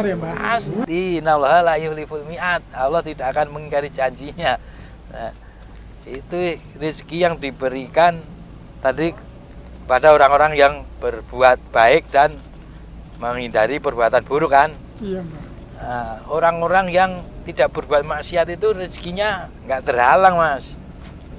ya Mbah? Pasti, innallaha la yukhliful mi'ad. Allah tidak akan mengingkari janjinya. Nah, itu rezeki yang diberikan tadi pada orang-orang yang berbuat baik dan menghindari perbuatan buruk kan. Iya Mbah. Nah, orang-orang yang tidak berbuat maksiat itu rezekinya nggak terhalang Mas.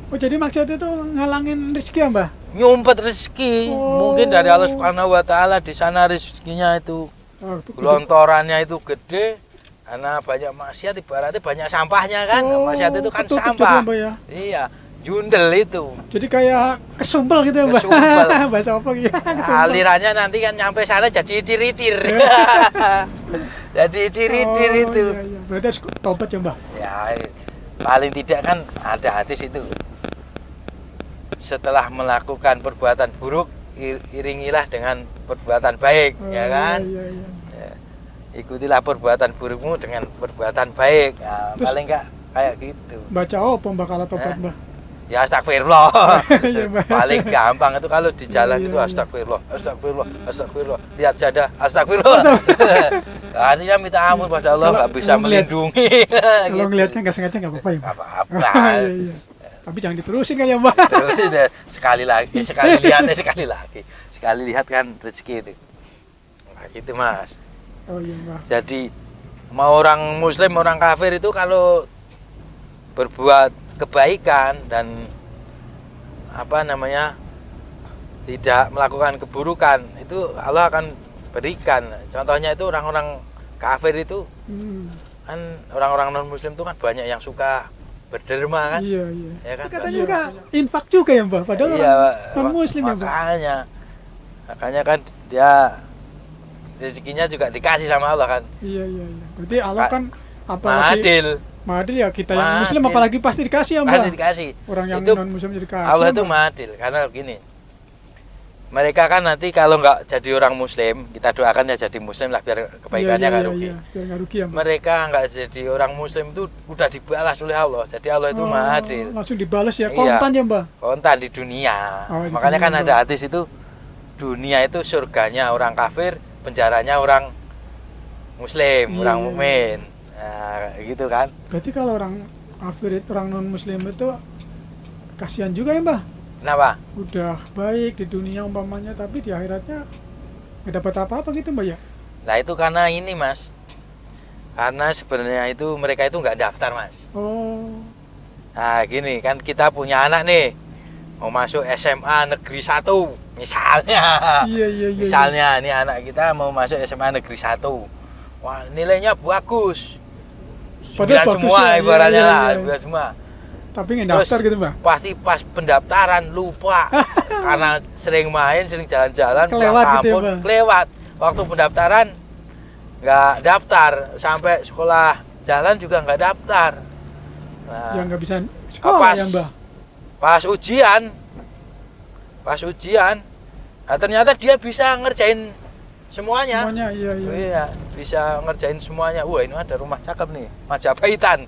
Oh jadi maksud itu ngalangin rezeki ya Mbah? Nyumpet rezeki, Oh. mungkin dari Allah Subhanahu wa taala di sana rezekinya itu Oh, gelontorannya itu gede karena banyak maksiat, ibaratnya banyak sampahnya kan. Oh, Maksiat itu kan ketutup sampah. jadi, Mbak, ya? Iya, jundel itu. Jadi kayak kesumpel gitu ya Mbah? Kesumpel. Bahasa apa gitu? Alirannya nanti kan nyampe sana jadi itir-itir. Jadi itir-itir itu. Iya, iya. Berarti harus tobat ya Mbah? Ya, paling tidak kan ada hadis itu. Setelah melakukan perbuatan buruk, iringilah dengan perbuatan baik, Oh, ya kan? Iya, iya. Ya, ikutilah perbuatan burukmu dengan perbuatan baik. Ya, Terus- paling enggak kayak gitu. Baca apa Mbah kalau tobat Mbah? Ya astagfirullah. Iya, Mbak. Paling gampang itu kalau di jalan Iya, itu iya. astagfirullah, astagfirullah, astagfirullah. Lihat saja, astagfirullah. Artinya minta ampun pada Allah, Kalau- nggak bisa kalau ngeliat- melindungi. Kalau Gitu. ngelihatnya nggak sengaja nggak apa-apa ya Nggak Mbah? apa-apa. Iya, iya. Tapi jangan diterusin kan ya Mbah? Terus itu sekali lagi, sekali lihat, sekali lagi, sekali lihat kan rezeki itu. Nah, gitu Mas. Oh iya Mbah. Jadi mau orang Muslim, orang kafir itu kalau berbuat kebaikan dan apa namanya tidak melakukan keburukan itu Allah akan berikan. Contohnya itu orang-orang kafir itu Hmm. kan orang-orang non Muslim itu kan banyak yang suka berderma kan. Iya, iya. Ya kan? Katanya Iya. juga infak juga ya Mbah? Padahal Iya, orang non-muslim ya Mbah? makanya kan dia rezekinya juga dikasih sama Allah kan. Iya, iya, iya. Berarti Allah Ka- kan apalagi Adil, Madil ya, kita yang muslim Adil. apalagi pasti dikasih ya Mbah? pasti dikasih. Orang yang Itu non-muslim jadi dikasih. Allah ya, itu Mbah? adil karena begini. Mereka kan nanti kalau nggak jadi orang Muslim, kita doakan ya jadi Muslim lah biar kebaikannya nggak rugi. Iya, biar nggak rugi ya Mbah? Mereka nggak jadi orang Muslim itu udah dibalas oleh Allah. Jadi Allah itu maha adil. Langsung dibalas ya, Iya. kontan ya Mbah? Kontan di dunia. Oh, di Makanya dunia, kan ada Mbak. hadis itu dunia itu surganya orang kafir, penjaranya orang Muslim, Iya, orang iya, mukmin. Nah, gitu kan. Berarti kalau orang kafir itu, orang non-muslim itu kasihan juga ya Mbah? Kenapa? Udah baik di dunia umpamanya, tapi di akhiratnya nggak dapat apa-apa gitu Mbah ya? Nah itu karena ini Mas. Karena sebenarnya itu mereka itu nggak daftar Mas. Oh, Nah gini kan kita punya anak nih mau masuk SMA Negeri 1 misalnya. iya, iya, iya. Misalnya ini anak kita mau masuk SMA Negeri 1. Wah nilainya bagus. Padahal 9 bagus semua ya, iya, ibaratnya iya, lah, iya. 9 semua. Tapi nggak daftar gitu Mbah? Pasti pas pendaftaran lupa karena sering main, sering jalan-jalan, pulang Kelewat gitu ya, kampung, Bang? kelewat. Waktu pendaftaran nggak daftar, sampai sekolah jalan juga nggak daftar. Nah, Yang nggak bisa sekolah pas, ya Mbah? pas ujian, nah ternyata dia bisa ngerjain semuanya. Semuanya, iya, iya. Iya, bisa ngerjain semuanya. Wah ini ada rumah cakep nih, Majapahitan.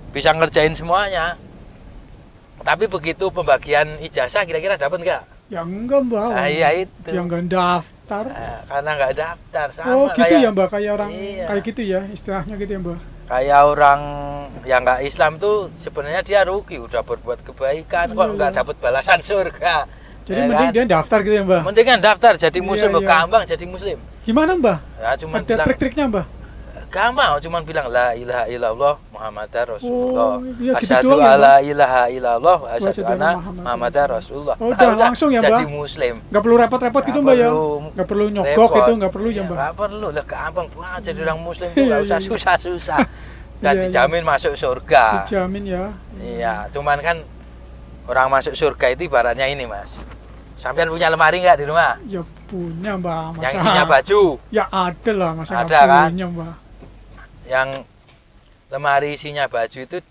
Bisa ngerjain semuanya. Tapi begitu pembagian ijazah kira-kira dapat nggak? Ya enggak Mbah. Nah, iya itu. Yang nggak daftar. Nah, karena nggak daftar sama Oh gitu kayak, ya Mbah, kayak orang Iya. kayak gitu ya istilahnya gitu ya Mbah? kayak orang yang nggak Islam tuh sebenarnya dia rugi udah berbuat kebaikan kok Iya, nggak iya. dapat balasan surga. Jadi Ya mending kan? dia daftar gitu ya Mbah? Mendingan daftar jadi Iya, muslim, iya. gampang jadi muslim. Gimana Mbah? Ya cuman Ada bilang trik-triknya Mbah? gampang, cuman bilang la ilaha illallah Muhammadar Rasulullah. Oh, iya, gitu Asyhadu doang ya, alla ilaha illallah wa asyhadu asyhadu anna anna Muhammadar Rasulullah. Oh, udah langsung ya, jadi Mbah? muslim. Nggak perlu repot-repot gitu Mbah ya? Nggak perlu nyogok repot. gitu, nggak perlu ya Mbah? Nggak perlu lah, gampang banget jadi orang muslim tuh Iya, nggak usah iya. susah-susah. Dan Iya, iya. dijamin masuk surga. Dijamin ya. Iya, cuman kan orang masuk surga itu ibaratnya ini Mas. Sampean punya lemari nggak di rumah? Ya punya Mbah. Masa Yang isinya baju. Ya ada lah, masa nggak Ada, kan? punya Mbah. Yang lemari isinya baju itu,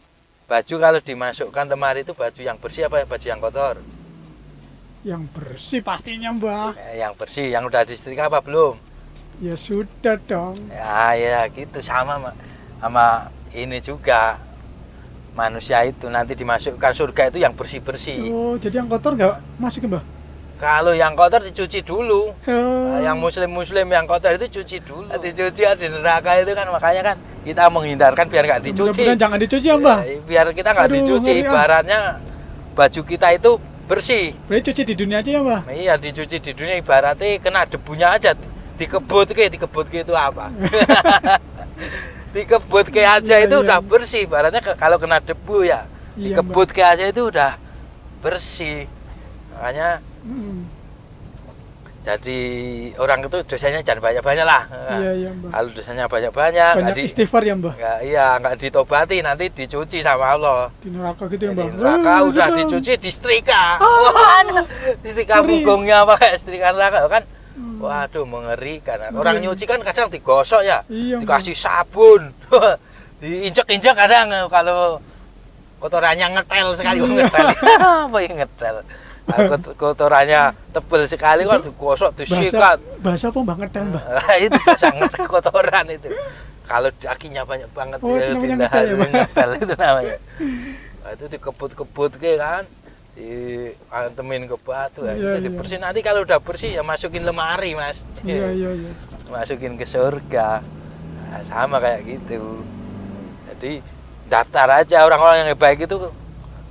baju kalau dimasukkan lemari itu baju yang bersih apa baju yang kotor? Yang bersih pastinya Mbah. Yang bersih, yang udah disetrika apa belum? Ya sudah dong. Ya gitu sama ini juga manusia itu nanti dimasukkan surga itu yang bersih-bersih. Oh, jadi yang kotor nggak masuk Mbah? Kalau yang kotor dicuci dulu. Oh. Yang muslim yang kotor itu cuci dulu. Dicuci di neraka itu kan, makanya kan kita menghindarkan biar nggak dicuci. Mudah-mudahan jangan dicuci ya Mbah. Biar kita nggak Aduh, dicuci. ngeri, ah. Ibaratnya baju kita itu bersih. Berarti cuci di dunia aja ya Mbah. Iya, dicuci di dunia, ibaratnya kena debunya aja dikebut itu apa? Dikebut aja Iya, itu iya. udah bersih. Ibaratnya kalau kena debu ya, Iya, dikebut aja itu udah bersih. Makanya Mm. jadi orang itu dosanya jangan banyak-banyak lah. Iya, iya Mbah. Kalau dosanya banyak-banyak, Banyak istighfar ya Mbah. nggak ditobati, nanti dicuci sama Allah. Di neraka gitu ya Di Mbah. neraka udah senang. dicuci, disetrika. Ah, Disetrika ngeri. punggungnya pakai setrika neraka kan. Hmm. Waduh, mengerikan. Ngeri. Orang nyuci kan kadang digosok ya, Iya, dikasih sabun, diinjek-injek kadang kalau kotorannya ngetel sekali, ngetel. Apa yang ngetel? Kotorannya tebel sekali kan Itu digosok, disikat. Bahasa apa Mbah ngetel Mbah? Itu sangat kotoran itu. Kalau kakinya banyak banget Oh, itu namanya ngetel ya, Bang? ngetel itu namanya. Nah, itu dikebut-kebut kan, diantemin ke batu, ya, Iya, jadi iya. bersih. Nanti kalau udah bersih ya masukin lemari mas. Iya, iya, iya. Masukin ke surga. Nah, sama kayak gitu. Jadi daftar aja orang-orang yang baik itu.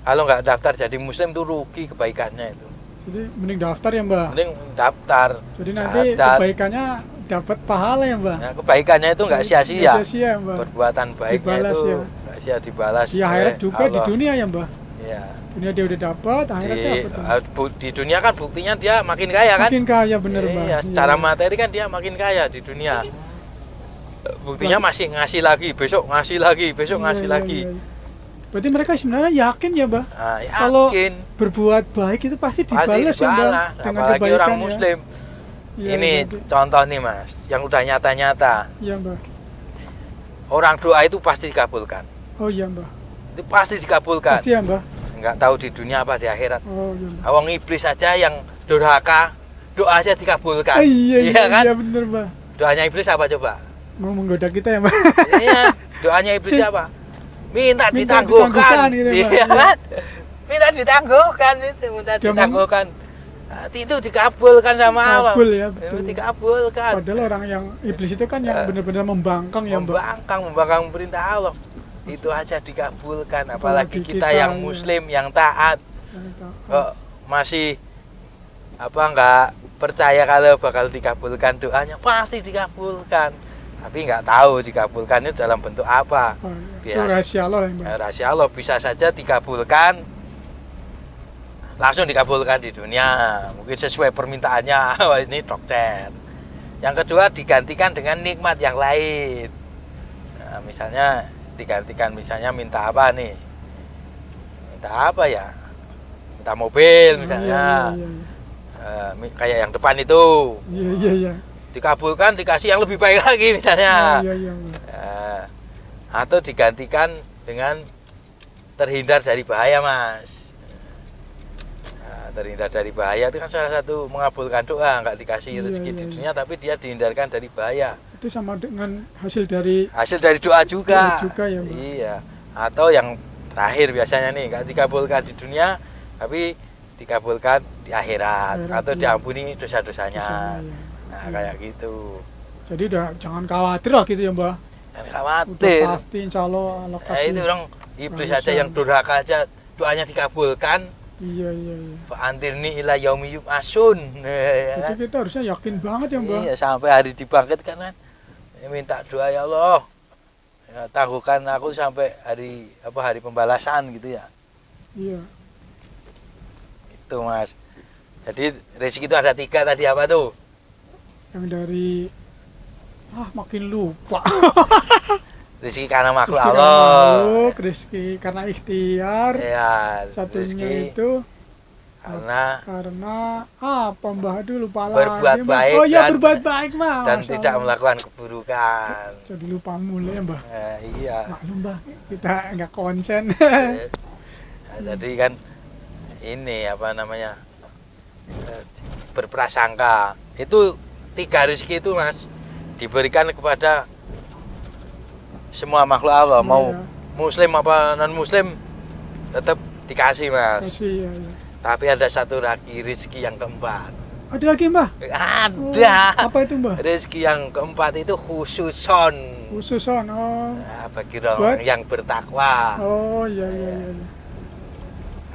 Kalau nggak daftar jadi muslim tuh rugi kebaikannya itu. Jadi mending daftar ya Mbah. Mending daftar. Jadi nanti Syahadat. kebaikannya dapat pahala ya Mbah. Nah, kebaikannya itu nggak sia-sia. Nggak sia-sia ya Mbah. Perbuatan baiknya Dibalas, itu ya. nggak sia dibalas. Di akhirat oleh juga di Allah. dunia ya Mbah. Iya. Dunia dia udah dapat, akhirat dapat. Di dunia kan buktinya dia makin kaya kan? Makin kaya bener Mbah. Iya, secara materi kan dia makin kaya di dunia. Buktinya masih ngasih lagi, besok ngasih lagi, besok Iya, ngasih iya, lagi. iya. Berarti mereka sebenarnya yakin ya Mbah. Nah, Kalau yakin berbuat baik itu pasti pasti dibalas ya Mbah dibalas, dengan apalagi kebaikan orang ya. muslim. Iya, Ini berarti. contoh nih mas, yang udah nyata-nyata. Iya Mbah. Orang doa itu pasti dikabulkan. Oh iya Mbah. Itu pasti dikabulkan. Pasti ya Mbah. Nggak tahu di dunia apa di akhirat. Oh iya Mbah. Awang iblis saja yang durhaka, doa aja dikabulkan. Iya, iya, kan? iya bener Mbah. Doanya iblis apa coba? Mau menggoda kita ya Mbah. Iya, doanya iblis apa? Minta Minta ditangguhkan. ditangguhkan gitu, Mbak. Iya Iya. kan? Minta ditangguhkan itu, minta Dia ditangguhkan. Nanti itu dikabulkan sama Allah. Kabul ya, Itu betul. dikabulkan. Padahal orang yang iblis itu kan yang Eh, benar-benar membangkang ya Mbak. Membangkang perintah Allah. Itu aja dikabulkan, apalagi Apalagi kita kita, yang ya. muslim, yang taat. Yang taat. Kok masih apa nggak percaya kalau bakal dikabulkan doanya? Pasti dikabulkan. Tapi nggak tahu dikabulkannya dalam bentuk apa. Oh, iya. Itu Biasa. rahasia Allah ya Mbak. Rahasia Allah, bisa saja dikabulkan, langsung dikabulkan di dunia, mungkin sesuai permintaannya. Wah, ini dokter. Yang kedua digantikan dengan nikmat yang lain. Nah, misalnya digantikan, misalnya minta apa nih, minta apa ya, minta mobil misalnya. Iya, iya, Kayak yang depan itu iya, iya, iya. dikabulkan, dikasih yang lebih baik lagi misalnya. Iya, iya, Mbak. Atau digantikan dengan terhindar dari bahaya mas. Terhindar dari bahaya itu kan salah satu mengabulkan doa, nggak dikasih Iya, rezeki iya, di iya. dunia tapi dia dihindarkan dari bahaya. Itu sama dengan hasil dari Hasil dari doa juga. Doa juga ya, Mbak. Iya. Atau yang terakhir biasanya nih, nggak dikabulkan di dunia tapi dikabulkan di akhirat, Akhirat, atau iya. diampuni dosa-dosanya. sana, ya. Nah, Iya. kayak gitu. Jadi udah jangan khawatir lah gitu ya Mbak. Jangan Udah khawatir. pasti insya Allah Allah kasih. Itu orang iblis balasan. aja yang durhaka aja doanya dikabulkan. Iya, iya, iya. Fa'antirni ila yaumi yub'atsun. Ya kan? Jadi kita harusnya yakin banget ya Mbak. Iya, sampai hari dibangkitkan kan. Minta doa ya Allah. Ya, tangguhkan aku sampai hari pembalasan gitu ya. Iya. Itu Mas. Jadi rezeki itu ada 3 tadi, apa tuh? Yang dari makin lupa. Rezeki karena makhluk Rezeki Allah. karena makhluk, rezeki karena ikhtiar. Ya, Satunya rezeki itu karena apa Mbah? Aduh lupa berbuat lagi. Mbah. baik Oh iya dan- berbuat baik Mbah. dan Masya tidak Allah. melakukan keburukan. Jadi lupa mulai ya Mbah. Iya. Maklum Mbah, kita nggak konsen. Nah, jadi kan ini apa namanya, berprasangka itu 3 rezeki itu Mas diberikan kepada semua makhluk Allah, mau Iya. muslim apa non muslim tetap dikasih Mas. Kasih ya, ya. Tapi ada satu lagi rezeki yang keempat. Ada lagi Mbah? Ada. Apa itu Mbah? Rezeki yang keempat itu khususon. Khususon. Oh. Nah, bagi orang yang bertakwa. Oh iya iya iya.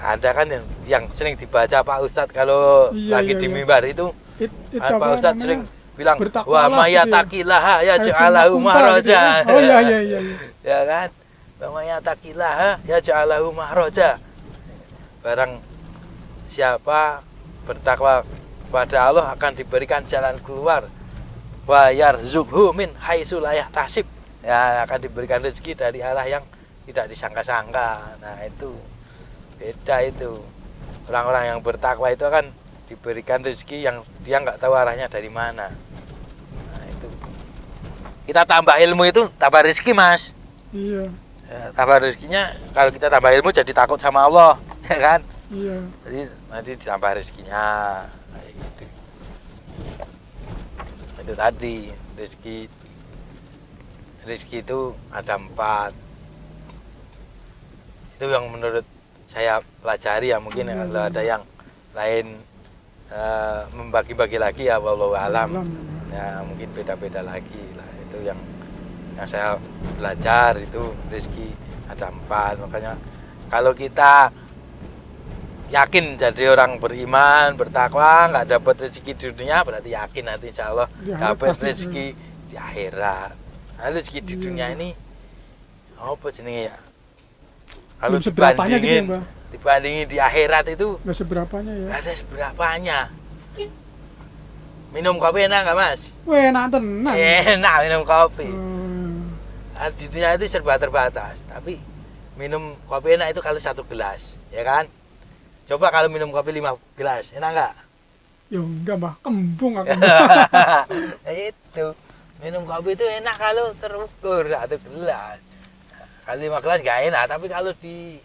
Ada kan yang sering dibaca Pak Ustadz kalau Iya, lagi iya, di iya. mimbar itu. Pak Ustadz sering bilang, bertakwalah wa mayatakilaha yaj'alahu mahraja. Oh iya iya iya. Ya kan? Wa mayatakilaha yaj'alahu mahraja. Barang siapa bertakwa kepada Allah akan diberikan jalan keluar. Wa yarzuqhu min haitsu la yahtasib. Ya, akan diberikan rezeki dari arah yang tidak disangka-sangka. Nah, itu beda itu. Orang-orang yang bertakwa itu akan diberikan rezeki yang dia nggak tahu arahnya dari mana. Nah, itu. Kita tambah ilmu itu tambah rezeki, Mas. Iya. Ya, tambah rezekinya kalau kita tambah ilmu jadi takut sama Allah, ya kan? Iya. Jadi nanti ditambah rezekinya kayak gitu. Itu tadi rezeki itu ada 4. Itu yang menurut saya pelajari ya, mungkin Iya, kalau iya. ada yang lain membagi-bagi lagi ya, wallahu alam. Ya mungkin beda-beda lagi lah. Itu yang saya belajar itu rezeki ada 4. Makanya kalau kita yakin jadi orang beriman, bertakwa, nggak dapat rezeki di dunia, berarti yakin nanti insya Allah Di akhirat dapat pasti, rezeki di akhirat. Nah, rezeki di Iya. dunia ini apa jenenge ya? Kalau Belum seberapanya gitu ya, Mbah? dibandingin di akhirat itu Nggak seberapanya ya. nggak ada seberapanya. Minum kopi enak nggak, Mas? Wah, enak tenan. Enak minum kopi. Hmm. Nah, di dunia itu serba terbatas, tapi minum kopi enak itu kalau 1 gelas, ya kan? Coba kalau minum kopi 5 gelas, enak nggak? Ya enggak Mbah, kembung aku. Itu minum kopi itu enak kalau terukur 1 gelas. Kalau 5 gelas nggak enak, tapi kalau di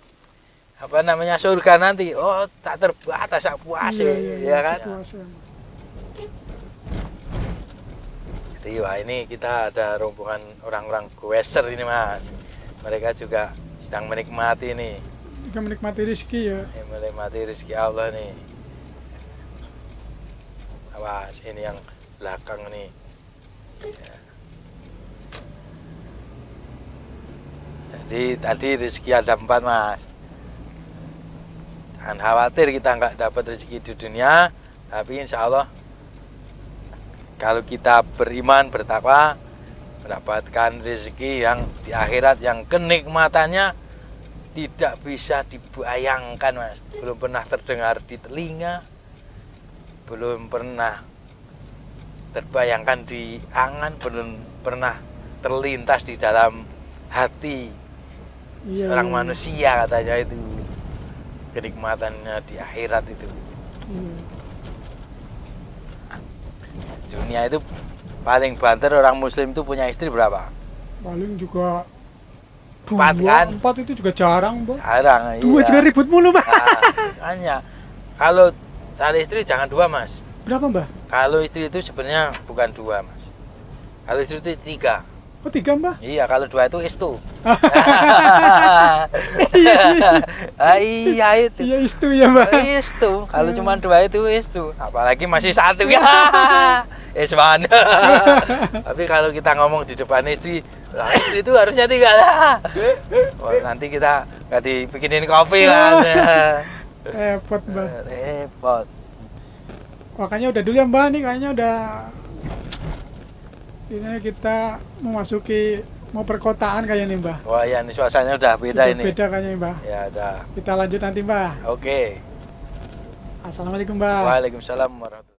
apa namanya surga nanti, oh tak terbatas, tak puas ya kan? Puasa. Jadi wah ini kita ada rombongan orang-orang goeser ini Mas. Mereka juga sedang menikmati nih. Kita menikmati rezeki ya. Menikmati rezeki Allah nih. Awas ini yang belakang nih. Ya. Jadi tadi rezeki ada 4 Mas. Jangan khawatir kita nggak dapat rezeki di dunia, tapi insya Allah kalau kita beriman, bertakwa, mendapatkan rezeki yang di akhirat yang kenikmatannya tidak bisa dibayangkan Mas. Belum pernah terdengar di telinga, belum pernah terbayangkan di angan, belum pernah terlintas di dalam hati seorang manusia katanya itu. Kenikmatannya di akhirat itu. Iya. Dunia itu paling banter orang muslim itu punya istri berapa? Paling juga 4 kan? 4 itu juga jarang, Mbak. Jarang. 2 iya. juga ribut mulu, Mbak. Hanya kalau cari istri jangan 2 Mas. Berapa, Mbak? Kalau istri itu sebenarnya bukan 2 Mas. Kalau istri itu 3. Oh, 3, Mbak? Iya, kalau 2 itu istu. Iya itu. Iya, istu ya, Mbak. Istu. Kalau cuma 2 itu istu. Apalagi masih 1 ya. Mana? Tapi kalau kita ngomong di depan istri, lah istri itu harusnya 3 lah. Wah, nanti kita nggak dibikinin kopi kan. Repot, Mbak. Repot. Makanya udah dulu ya, Mbak. Nih kayaknya udah ini kita memasuki mau perkotaan kayaknya nih, Mbah. Wah ya, ini suasananya udah beda Sudah ini. beda kayaknya, Mbah. Ya udah. Kita lanjut nanti, Mbah. Oke. Assalamualaikum, Mbah. Waalaikumsalam warahmatullahi wabarakatuh.